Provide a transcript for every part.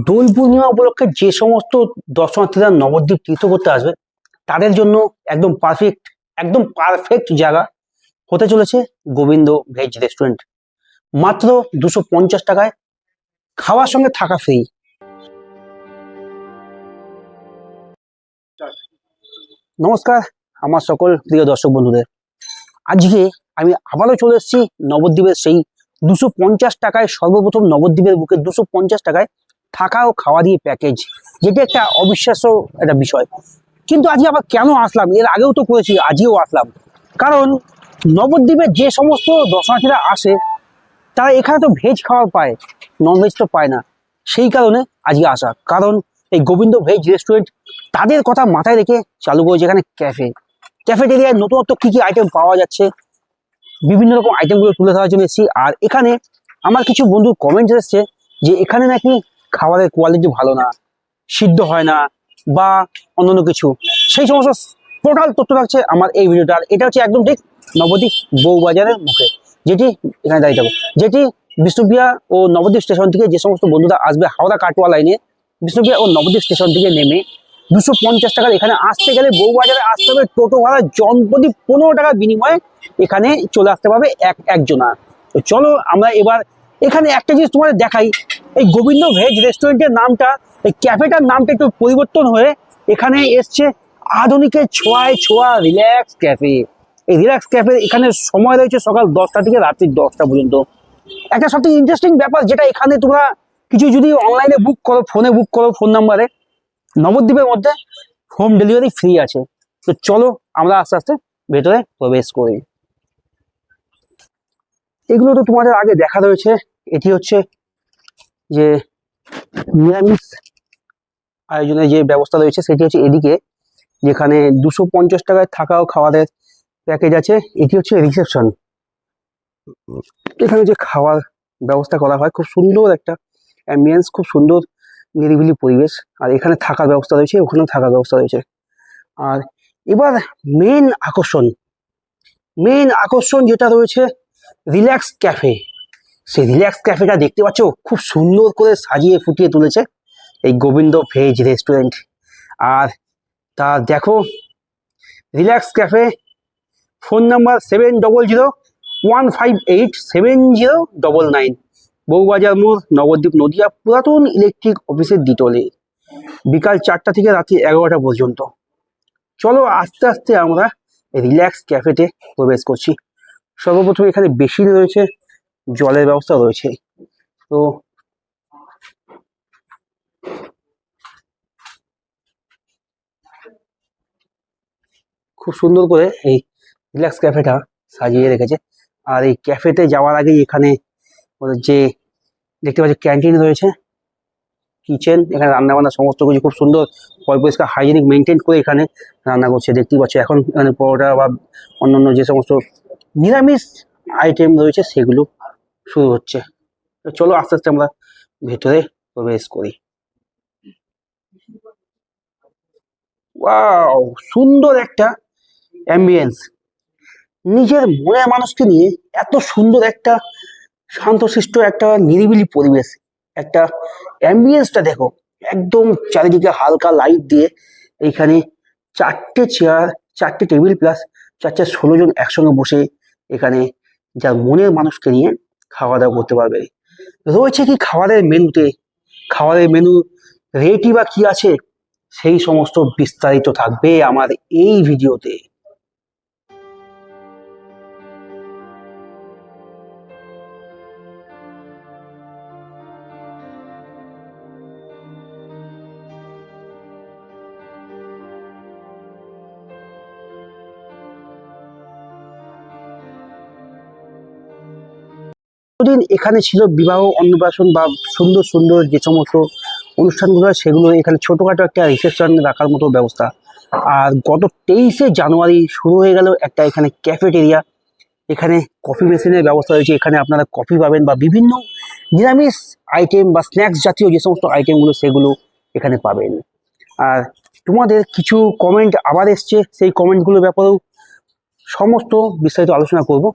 দোল পূর্ণিমা উপলক্ষে যে সমস্ত দর্শনার্থীরা নবদ্বীপ তীর্থ করতে আসবে তাদের জন্য একদম পারফেক্ট জায়গা হতে চলেছে গোবিন্দ ভেজ রেস্টুরেন্ট। মাত্র 250 টাকায় খাওয়ার সঙ্গে থাকা ফ্রি। নমস্কার আমার সকল প্রিয় দর্শক বন্ধুদের, আজকে আমি আবারও চলে এসেছি নবদ্বীপের সেই 250 টাকায়, সর্বপ্রথম নবদ্বীপের বুকে 250 টাকায় থাকা ও খাওয়া দিয়ে প্যাকেজ, যেটা একটা অবিশ্বাস্য একটা বিষয়। কিন্তু আজকে আবার কেন আসলাম, এর আগেও তো করেছি, আজকেও আসলাম কারণ নবদ্বীপে যে সমস্ত দর্শনার্থীরা আসে তারা এখানে তো ভেজ খাবার পায়, ননভেজ তো পায় না। সেই কারণে আজকে আসা, কারণ এই গোবিন্দ ভেজ রেস্টুরেন্ট তাদের কথা মাথায় রেখে চালু করেছে এখানে ক্যাফেটেরিয়ায় নতুনত্ব কি কি আইটেম পাওয়া যাচ্ছে, বিভিন্ন রকম আইটেমগুলো তুলে ধরার জন্য এসেছি। আর এখানে আমার কিছু বন্ধু কমেন্ট এসেছে যে এখানে নাকি খাবারের কোয়ালিটি ভালো না, সিদ্ধ হয় না বা অন্যান্য কিছু, সেই সমস্ত টোটাল তথ্য থাকছে আমার এই ভিডিওটা। আর এটা হচ্ছে একদম ঠিক নবদ্বীপ বউবাজারের মুখে, যেটি এখানে দাঁড়িয়ে থাকবো, যেটি বিষ্ণুপ্রিয়া ও নবদ্বীপ স্টেশন থেকে যে সমস্ত বন্ধুরা আসবে হাওড়া কাটোয়া লাইনে, বিষ্ণুপ্রিয়া ও নবদ্বীপ স্টেশন থেকে নেমে 250 টাকার এখানে আসতে গেলে বউবাজারে আসতে হবে টোটো ভাড়া জনপ্রতি 15 টাকার বিনিময়ে এখানে চলে আসতে পারবে একজনা। তো চলো আমরা এবার এখানে একটা জিনিস তোমাদের দেখাই। এই গোবিন্দ ভেজ রেস্টুরেন্টের নামটা, এই ক্যাফেটার নামটা একটু পরিবর্তন হয়ে এখানে এসছে আধুনিকের ছোঁয়ায় ছোঁয়া রিল্যাক্স ক্যাফে। এই রিল্যাক্স ক্যাফে এখানে সময় রয়েছে সকাল 10টা থেকে রাত্রি 10টা পর্যন্ত। একটা সবথেকে ইন্টারেস্টিং ব্যাপার, যেটা এখানে তোমরা কিছু যদি অনলাইনে বুক করো, ফোনে বুক করো, ফোন নাম্বারে, নবদ্বীপের মধ্যে হোম ডেলিভারি ফ্রি আছে। তো চলো আমরা আস্তে আস্তে ভেতরে প্রবেশ করি। এগুলো তো তোমাদের আগে দেখা রয়েছে। এটি হচ্ছে যে নিরামিষ আয়োজনের যে ব্যবস্থা রয়েছে সেটি হচ্ছে এদিকে, যেখানে 250 টাকায় থাকা ও খাওয়ারের প্যাকেজ আছে। এটি হচ্ছে রিসেপশন, এখানে যে খাওয়ার ব্যবস্থা করা হয়, খুব সুন্দর একটা অ্যাম্বিয়েন্স, খুব সুন্দর নিরিবিলি পরিবেশ। আর এখানে থাকার ব্যবস্থা রয়েছে, ওখানেও থাকার ব্যবস্থা রয়েছে। আর এবার মেন আকর্ষণ যেটা রয়েছে রিল্যাক্স ক্যাফে। সেই রিল্যাক্স ক্যাফেটা দেখতে পাচ্ছ, খুব সুন্দর করে সাজিয়ে ফুটিয়ে তুলেছে এই গোবিন্দ ভেজ রেস্টুরেন্ট। আর তা দেখো, relax cafe, phone number 7001587099, Bowbazar মোড়, নবদ্বীপ, নদিয়া, পুরাতন ইলেকট্রিক অফিসের দ্বিতলে, বিকাল 4টা থেকে রাত্রি 11টা পর্যন্ত। চলো আস্তে আস্তে আমরা রিল্যাক্স ক্যাফেতে প্রবেশ করছি। সর্বপ্রথম এখানে বেসিন রয়েছে, জলের ব্যবস্থা রয়েছে। তো খুব সুন্দর করে এই রিল্যাক্স ক্যাফেটা সাজিয়ে রেখেছে। আর এই ক্যাফেতে যাওয়ার আগেই এখানে ওদের যে দেখতে পাচ্ছি ক্যান্টিন রয়েছে, কিচেন, এখানে রান্না বান্না সমস্ত কিছু খুব সুন্দর পরিষ্কার হাইজেনিক মেনটেন করে এখানে রান্না করছে। দেখতেই পাচ্ছি এখন এখানে পরোটা বা অন্যান্য যে সমস্ত নিরামিষ আইটেম রয়েছে সেগুলো শুরু হচ্ছে। তো চলো আস্তে আস্তে আমরা ভেতরে প্রবেশ করি। ওয়াও, সুন্দর একটা অ্যাম্বিয়েন্স। নিজের মনের মানুষকে নিয়ে এত সুন্দর একটা শান্তশিষ্ট একটা নিরিবিলি পরিবেশ, একটা অ্যাম্বিয়েন্সটা দেখো, একদম চারিদিকে হালকা লাইট দিয়ে এইখানে 4টে চেয়ার, 4টে টেবিল প্লাস 4-16 জন একসঙ্গে বসে এখানে যার মনের মানুষকে নিয়ে খাওয়া দাওয়া করতে পারবে। রয়েছে কি খাবারের মেনুতে, খাবারের মেনু রেটই বা কি আছে, সেই সমস্ত বিস্তারিত থাকবে আমার এই ভিডিওতে। দিন এখানে ছিল বিবাহ, অন্নপ্রাশন বা সুন্দর সুন্দর যে সমস্ত অনুষ্ঠানগুলো হয় সেগুলো এখানে ছোটখাটো একটা রিসেপশন রাখার মতো ব্যবস্থা। আর গত 23শে জানুয়ারি শুরু হয়ে গেল একটা এখানে ক্যাফেটেরিয়া। এখানে কফি মেশিনের ব্যবস্থা রয়েছে, এখানে আপনারা কফি পাবেন বা বিভিন্ন নিরামিষ আইটেম বা স্ন্যাক্স জাতীয় যে সমস্ত আইটেমগুলো সেগুলো এখানে পাবেন। আর তোমাদের কিছু কমেন্ট আবার এসছে, সেই কমেন্টগুলোর ব্যাপারেও সমস্ত বিস্তারিত আলোচনা করব।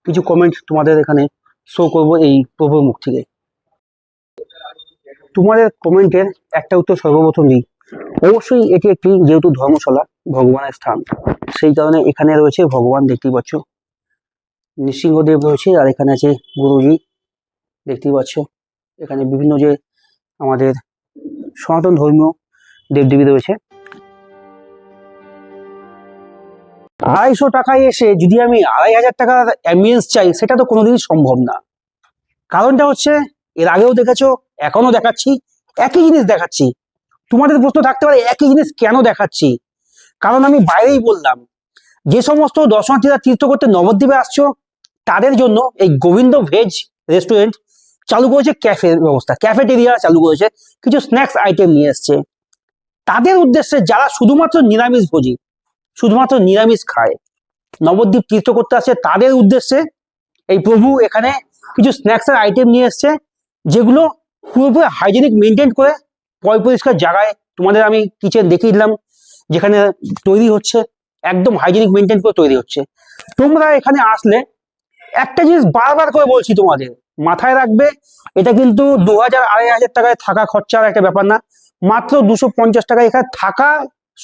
কিছু কমেন্ট তোমাদের এখানে শো করব এই প্রভুর মুখ থেকে। তোমাদের কমেন্টের একটা উত্তর সর্বপ্রথম দিই। অবশ্যই এটি একটি যেহেতু ধর্মশালা, ভগবানের স্থান, সেই কারণে এখানে রয়েছে ভগবান, দেখতেই পাচ্ছ নৃসিংহদেব রয়েছে, আর এখানে আছে গুরুজি, দেখতেই পাচ্ছ। এখানে বিভিন্ন যে আমাদের সনাতন ধর্মীয় দেবদেবী রয়েছে। 250 টাকায় এসে যদি আমি 2500 টাকার অ্যাম্বিয়েন্স চাই, সেটা তো কোনোদিনই সম্ভব না। কারণটা হচ্ছে, এর আগেও দেখেছো, এখনো দেখাচ্ছি, একই জিনিস দেখাচ্ছি। তোমাদের প্রশ্ন থাকতে পারে একই জিনিস কেন দেখাচ্ছি। কারণ আমি বাইরেই বললাম, যে সমস্ত দর্শনার্থীরা তীর্থ করতে নবদ্বীপে আসছো, তাদের জন্য এই গোবিন্দ ভেজ রেস্টুরেন্ট চালু করেছে, ক্যাফের ব্যবস্থা, ক্যাফেটেরিয়া চালু করেছে, কিছু স্ন্যাক্স আইটেম নিয়ে এসছে তাদের উদ্দেশ্যে, যারা শুধুমাত্র নিরামিষ ভোজী, শুধুমাত্র নিরামিষ খায়, নবদ্বীপ তীর্থ করতে আসে, তাদের উদ্দেশ্যে এই প্রভু এখানে কিছু স্ন্যাক্সের আইটেম নিয়ে এসছে, যেগুলো পুরোপুরি হাইজেনিক মেনটেন করে পরিষ্কার জায়গায়, তোমাদের আমি কিচেন দেখিয়ে দিলাম যেখানে তৈরি হচ্ছে, একদম হাইজেনিক মেনটেন করে তৈরি হচ্ছে। তোমরা এখানে আসলে একটা জিনিস বারবার করে বলছি, তোমাদের মাথায় রাখবে, এটা কিন্তু 2000-2500 টাকায় থাকা খরচার একটা ব্যাপার না, মাত্র 250 টাকায় এখানে থাকা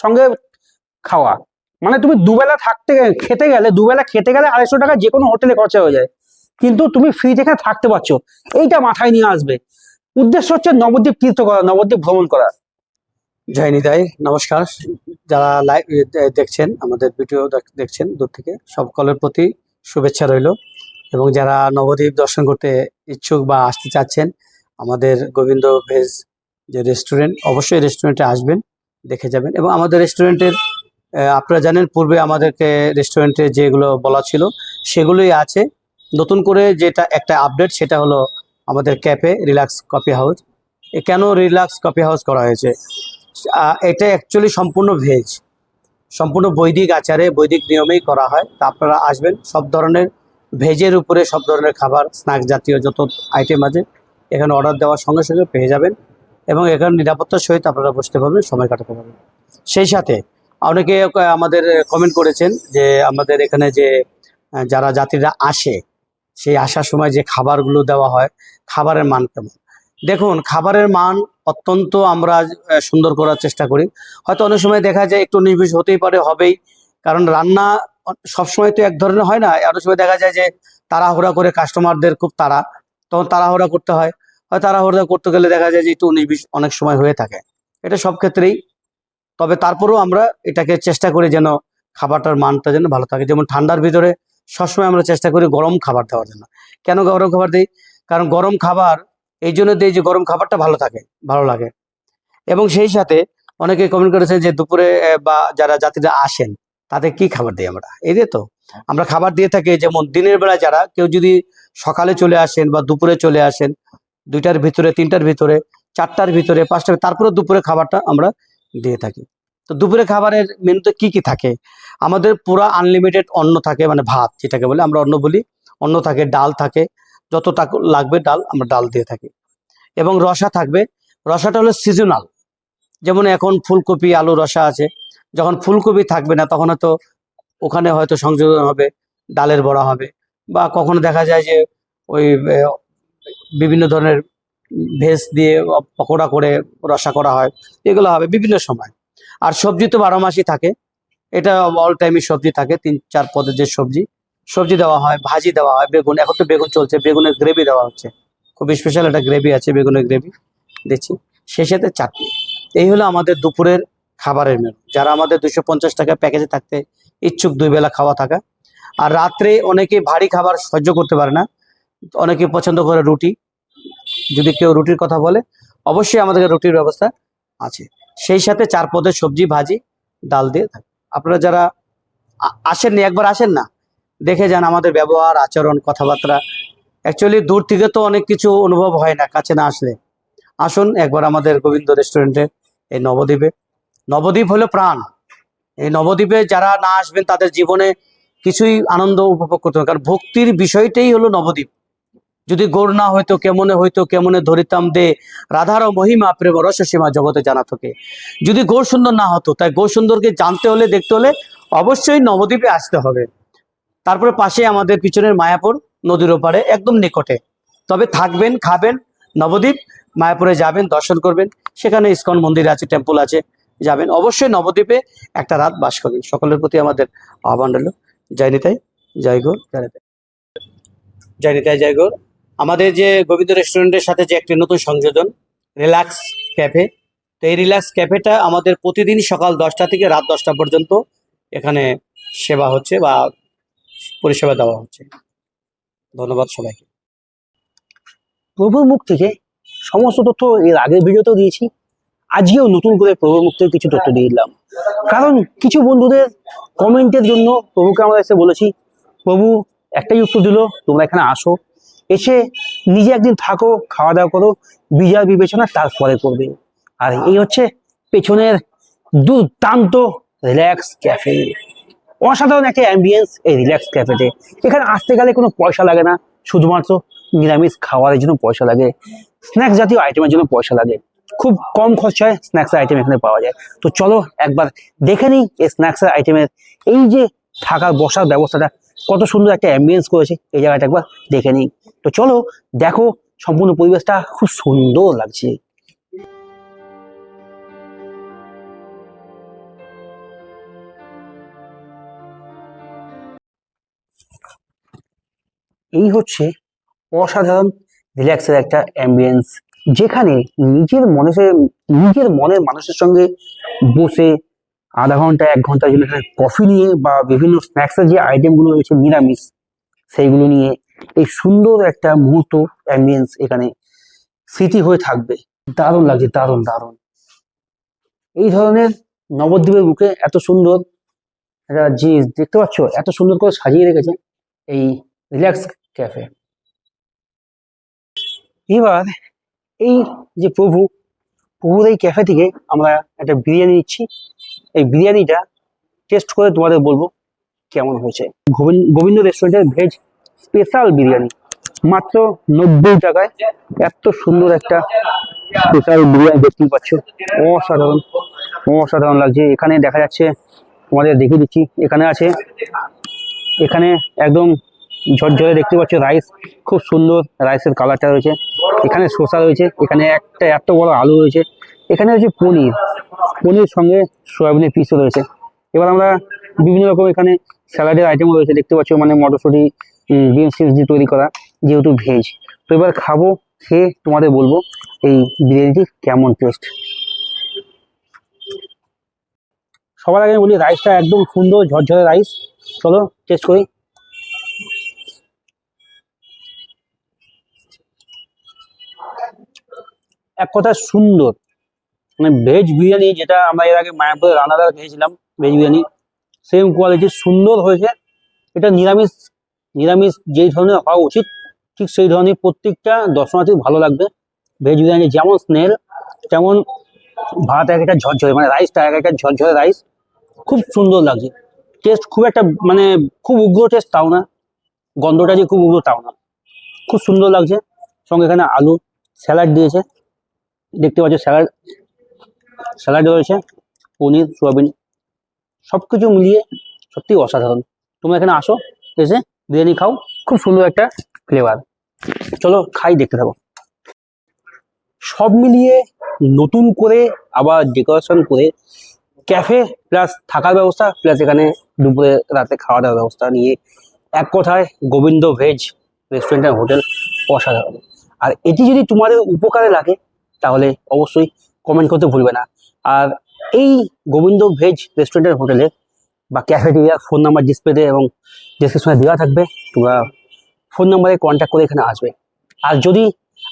সঙ্গে খাওয়া। মানে তুমি দুবেলা খেতে গেলে 250 টাকা যে কোনো হোটেলে খরচা হয়ে যায়, কিন্তু তুমি ফ্রি থেকে থাকতে পারছো। এইটা মাথায় নিয়ে আসবে। উদ্দেশ্য হচ্ছে নবদ্বীপ তীর্থ করা, নবদ্বীপ ভ্রমণ করা। জয় নিতাই, নমস্কার। যারা লাইভ দেখছেন, আমাদের ভিডিও দেখছেন দূর থেকে, সকলের প্রতি শুভেচ্ছা রইল। এবং যারা নবদ্বীপ দর্শন করতে ইচ্ছুক বা আসতে চাচ্ছেন, আমাদের গোবিন্দ ভেজ যে রেস্টুরেন্ট, অবশ্যই রেস্টুরেন্টে আসবেন, দেখে যাবেন। এবং আমাদের রেস্টুরেন্টের আপনারা জানেন, পূর্বে আমাদেরকে রেস্টুরেন্টে যেগুলো বলা ছিল সেগুলোই আছে। নতুন করে যেটা একটা আপডেট, সেটা হলো আমাদের ক্যাফে রিল্যাক্স কফি হাউস। কেন রিল্যাক্স কফি হাউস করা হয়েছে? এটা অ্যাকচুয়ালি সম্পূর্ণ ভেজ, সম্পূর্ণ বৈদিক আচারে, বৈদিক নিয়মেই করা হয়। তা আপনারা আসবেন, সব ধরনের ভেজের উপরে সব ধরনের খাবার, স্ন্যাক্স জাতীয় যত আইটেম আছে এখানে অর্ডার দেওয়ার সঙ্গে সঙ্গে পেয়ে যাবেন। এবং এখানে নিরাপত্তার সহিত আপনারা বসতে পারবেন, সময় কাটাতে পারবেন। সেই সাথে অনেকে আমাদের কমেন্ট করেছেন যে আমাদের এখানে যে যারা যাত্রীরা আসে, সেই আসার সময় যে খাবারগুলো দেওয়া হয়, খাবারের মান কেমন? দেখুন, খাবারের মান অত্যন্ত আমরা সুন্দর করার চেষ্টা করি। হয়তো অনেক সময় দেখা যায় একটু নির্বিষ হতেই পারে, হবেই, কারণ রান্না সবসময় তো এক ধরনের হয় না। অনেক সময় দেখা যায় যে তাড়াহুড়া করে, কাস্টমারদের খুব তখন তাড়াহুড়া করতে হয়। তাড়াহুড়া করতে গেলে দেখা যায় যে একটু নির্বিষ অনেক সময় হয়ে থাকে, এটা সব ক্ষেত্রেই। তবে তারপরেও আমরা এটাকে চেষ্টা করি যেন খাবারটার মানটা যেন ভালো থাকে। যেমন ঠান্ডার ভিতরে সবসময় আমরা চেষ্টা করি গরম খাবার দেওয়ার জন্য। কেন গরম খাবার দিই? কারণ গরম খাবার এই জন্য দিই যে গরম খাবারটা ভালো লাগে। এবং সেই সাথে অনেকে কমেন্ট করেছে যে দুপুরে বা যারা যাত্রীরা আসেন তাদের কি খাবার দিই আমরা। এই যে তো আমরা খাবার দিয়ে থাকি, যেমন দিনের বেলা যারা কেউ যদি সকালে চলে আসেন বা দুপুরে চলে আসেন, 2টার ভিতরে, 3টার ভিতরে, 4টার ভিতরে, 5টার, তারপরে দুপুরে খাবারটা আমরা দিয়ে থাকি। তো দুপুরে খাবারের মেনুতে কি কি থাকে? আমাদের পুরা আনলিমিটেড অন্ন থাকে, মানে ভাত যেটাকে বলে আমরা অন্ন বলি। অন্ন থাকে, ডাল থাকে, যত লাগবে ডাল আমরা ডাল দিয়ে থাকি। এবং রসা থাকবে। রসাটা হলো সিজনাল। যেমন এখন ফুলকপি আলু রসা আছে, যখন ফুলকপি থাকবে না তখন হয়তো ওখানে হয়তো সংযোজন হবে, ডালের বড়া হবে, বা কখনো দেখা যায় যে ওই বিভিন্ন ধরনের ভেজ দিয়ে পকোড়া করে রসা করা হয়, এগুলো হবে বিভিন্ন সময়। আর সবজি তো 12 মাসই থাকে, এটা অল টাইমই সবজি থাকে, 3-4 পদের যে সবজি দেওয়া হয়, ভাজি দেওয়া হয়, বেগুন, এখন তো বেগুন চলছে, বেগুনের গ্রেভি দেওয়া হচ্ছে, খুব স্পেশাল একটা গ্রেভি আছে, বেগুনের গ্রেভি দিচ্ছি, সেই সাথে চাটনি। এই হলো আমাদের দুপুরের খাবারের মেনু। যারা আমাদের 250 টাকা প্যাকেজে থাকতে ইচ্ছুক, 2 বেলা খাওয়া থাকা। আর রাত্রে অনেকে ভারী খাবার সহ্য করতে পারে না, অনেকে পছন্দ করে রুটি। যদি কেউ রুটির কথা বলে, অবশ্যই আমাদের রুটির ব্যবস্থা আছে, সেই সাথে 4 পদের সবজি, ভাজি, ডাল দিয়ে থাকে। আপনারা যারা আসেননি, একবার আসেন না, দেখে যান আমাদের ব্যবহার, আচরণ, কথাবার্তা। অ্যাকচুয়ালি দূর থেকে তো অনেক কিছু অনুভব হয় না, কাছে না আসলে। আসুন একবার আমাদের গোবিন্দ রেস্টুরেন্টে, এই নবদ্বীপে। নবদ্বীপ হলো প্রাণ। এই নবদ্বীপে যারা না আসবেন তাদের জীবনে কিছুই আনন্দ উপভোগ করতে হবে। কারণ ভক্তির বিষয়টাই হলো নবদ্বীপ। যদি গৌর না হইতো কেমনে ধরিতাম দে, রাধার মহিমা প্রেম রসসীমা জগতে জানা থাকে। যদি গৌর সুন্দর না হতো, তাই গৌর সুন্দরকে জানতে হলে, দেখতে হলে অবশ্যই নবদ্বীপে আসতে হবে। তারপরে পাশে আমাদের পিছনের মায়াপুর, নদীর ওপারে একদম নিকটে। তবে থাকবেন, খাবেন, নবদ্বীপ মায়াপুরে যাবেন, দর্শন করবেন, সেখানে ইসকন মন্দির আছে, টেম্পল আছে, যাবেন। অবশ্যই নবদ্বীপে একটা রাত বাস করবেন। সকলের প্রতি আমাদের আহ্বান রইল। জয় নিতাই, জয় গৌর, জয় নিতাই, জয় নিতাই, জয় গৌর। আমাদের যে গোবিন্দ রেস্টুরেন্টের সাথে যে একটি নতুন সংযোজন, রিল্যাক্স ক্যাফে, তো এই রিল্যাক্স ক্যাফেটা আমাদের প্রতিদিন সকাল 10টা থেকে রাত 10টা পর্যন্ত এখানে সেবা হচ্ছে বা পরিষেবা দেওয়া হচ্ছে। ধন্যবাদ সবাইকে। প্রভুর মুখ থেকে সমস্ত তথ্য এর আগের ভিডিওতেও দিয়েছি, আজকেও নতুন করে প্রভুর মুখ থেকে কিছু তথ্য দিয়ে দিলাম। কারণ কিছু বন্ধুদের কমেন্টের জন্য প্রভুকে আমরা এসে বলেছি, প্রভু একটাই উত্তর দিল, তোমরা এখানে আসো, এসে নিজে একদিন থাকো, খাওয়া দাওয়া করো, বিচার বিবেচনা তারপরে করবে। আর এই হচ্ছে পেছনের দুর্দান্ত রিল্যাক্স ক্যাফে। অসাধারণ একটা অ্যাম্বিয়েন্স এই রিল্যাক্স ক্যাফেতে। এখানে আসতে গেলে কোনো পয়সা লাগে না, শুধুমাত্র নিরামিষ খাওয়ারের জন্য পয়সা লাগে, স্ন্যাক্স জাতীয় আইটেমের জন্য পয়সা লাগে। খুব কম খরচায় স্ন্যাক্স আইটেম এখানে পাওয়া যায়। তো চলো একবার দেখে নিই এই স্ন্যাক্স আইটেমের এই যে থাকার বসার ব্যবস্থাটা কত সুন্দর একটা অ্যাম্বিয়েন্স করেছে, এই জায়গাটা একবার দেখে নিই। তো চলো দেখো, সম্পূর্ণ পরিবেশটা খুব সুন্দর লাগছে। এই হচ্ছে অসাধারণ রিল্যাক্সের একটা অ্যাম্বিয়েন্স, যেখানে নিজের মনের মানুষের সঙ্গে বসে আধা ঘন্টা 1 ঘন্টার জন্য এখানে কফি নিয়ে বা বিভিন্ন স্ন্যাক্সের যে আইটেমগুলো রয়েছে নিরামিষ, সেইগুলো নিয়ে এই সুন্দর একটা মুহূর্ত অ্যাম্বিয়েন্স এখানে স্মৃতি হয়ে থাকবে। দারুণ লাগছে, দারুণ দারুণ। এই ধরনের নবদ্বীপের বুকে এত সুন্দর একটা জিনিস দেখতে পাচ্ছ, এত সুন্দর করে সাজিয়ে রেখেছে এই রিল্যাক্স ক্যাফে। এবার এই যে প্রভুর এই ক্যাফে থেকে আমরা একটা বিরিয়ানি নিচ্ছি। এই বিরিয়ানিটা টেস্ট করে তোমাদের বলবো কেমন হয়েছে। গোবিন্দ রেস্টুরেন্টের ভেজ স্পেশাল বিরিয়ানি, মাত্র 90 টাকায় এত সুন্দর একটা স্পেশাল বিরিয়ানি দেখতেই পাচ্ছ। অসাধারণ অসাধারণ লাগছে। এখানে দেখা যাচ্ছে, তোমাদের দেখিয়ে দিচ্ছি, এখানে একদম ঝরঝরে দেখতে পাচ্ছ রাইস, খুব সুন্দর রাইসের কালারটা রয়েছে। এখানে শসা রয়েছে, এখানে একটা এত বড় আলু রয়েছে, এখানে রয়েছে পনির সঙ্গে সয়াবিনের পিসও রয়েছে। এবার আমরা বিভিন্ন রকম এখানে স্যালাডের আইটেমও রয়েছে দেখতে পাচ্ছ, মানে মটরশুঁটি, বিনস দিয়ে তৈরি করা, যেহেতু ভেজ। তো এবার খাবো, খেয়ে তোমাদের বলবো এই বিরিয়ানিটি কেমন টেস্ট। সবার আগে বলি, রাইসটা একদম সুন্দর ঝরঝরে রাইস। চলো টেস্ট করি। এক কথা সুন্দর, মানে ভেজ বিরিয়ানি যেটা আমরা এর আগে মায়াপুরে রানাদার খেয়েছিলাম, ভেজ বিরিয়ানি সেম কোয়ালিটির সুন্দর হয়েছে। এটা নিরামিষ যেই ধরনের হওয়া উচিত ঠিক সেই ধরনের প্রত্যেকটা দর্শনার্থী ভালো লাগবে। ভেজ বিরিয়ানি যেমন স্নেল, তেমন ভাত এক একটা ঝরঝরে, মানে রাইসটা এক একটা ঝরঝরে রাইস, খুব সুন্দর লাগছে। টেস্ট খুব একটা মানে খুব উগ্র টেস্ট তাও না, গন্ধটা যে খুব উগ্র তাও না, খুব সুন্দর লাগছে। সঙ্গে এখানে আলু, স্যালাড দিয়েছে, দেখতে পাচ্ছ স্যালাড রয়েছে, পনির, সোয়াবিন, সবকিছু মিলিয়ে সত্যি অসাধারণ। তোমরা এখানে আসো, এসে বিরিয়ানি খাও, খুব সুন্দর একটা ফ্লেভার। চলো খাই, দেখতে থাকো। সব মিলিয়ে নতুন করে আবার ডেকোরেশন করে ক্যাফে প্লাস থাকার ব্যবস্থা প্লাস এখানে দুপুরে রাতে খাওয়া দাওয়ার ব্যবস্থা নিয়ে এক কথায় Gobinda veg restaurant and hotel অসাধারণ। আর এটি যদি তোমাদের উপকারে লাগে তাহলে অবশ্যই কমেন্ট করতে ভুলবে না। আর এই গোবিন্দ ভেজ রেস্টুরেন্ট অ্যান্ড হোটেলে বা ক্যাফেটেরিয়ার ফোন নাম্বার ডিসপ্লেতে এবং ডেসক্রিপশনে দেওয়া থাকবে, তোমরা ফোন নাম্বারে কন্ট্যাক্ট করে এখানে আসবে। আর যদি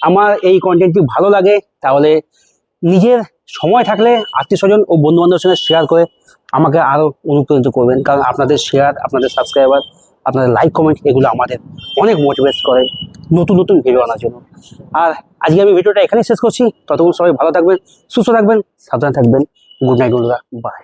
আমার এই কন্টেন্টটি ভালো লাগে তাহলে নিজের সময় থাকলে আত্মীয় স্বজন ও বন্ধু বান্ধবের সঙ্গে শেয়ার করে আমাকে আরও অনুপ্রাণিত করবেন। কারণ আপনাদের শেয়ার, আপনাদের সাবস্ক্রাইবার, আপনাদের লাইক কমেন্ট এগুলো আমাদের অনেক মোটিভেট করে নতুন নতুন ভিডিও আনার জন্য। আর আজকে আমি ভিডিওটা এখানেই শেষ করছি। ততক্ষণ সবাই ভালো থাকবেন, সুস্থ থাকবেন, সাবধানে থাকবেন। গুড নাইট বন্ধুরা, বাই।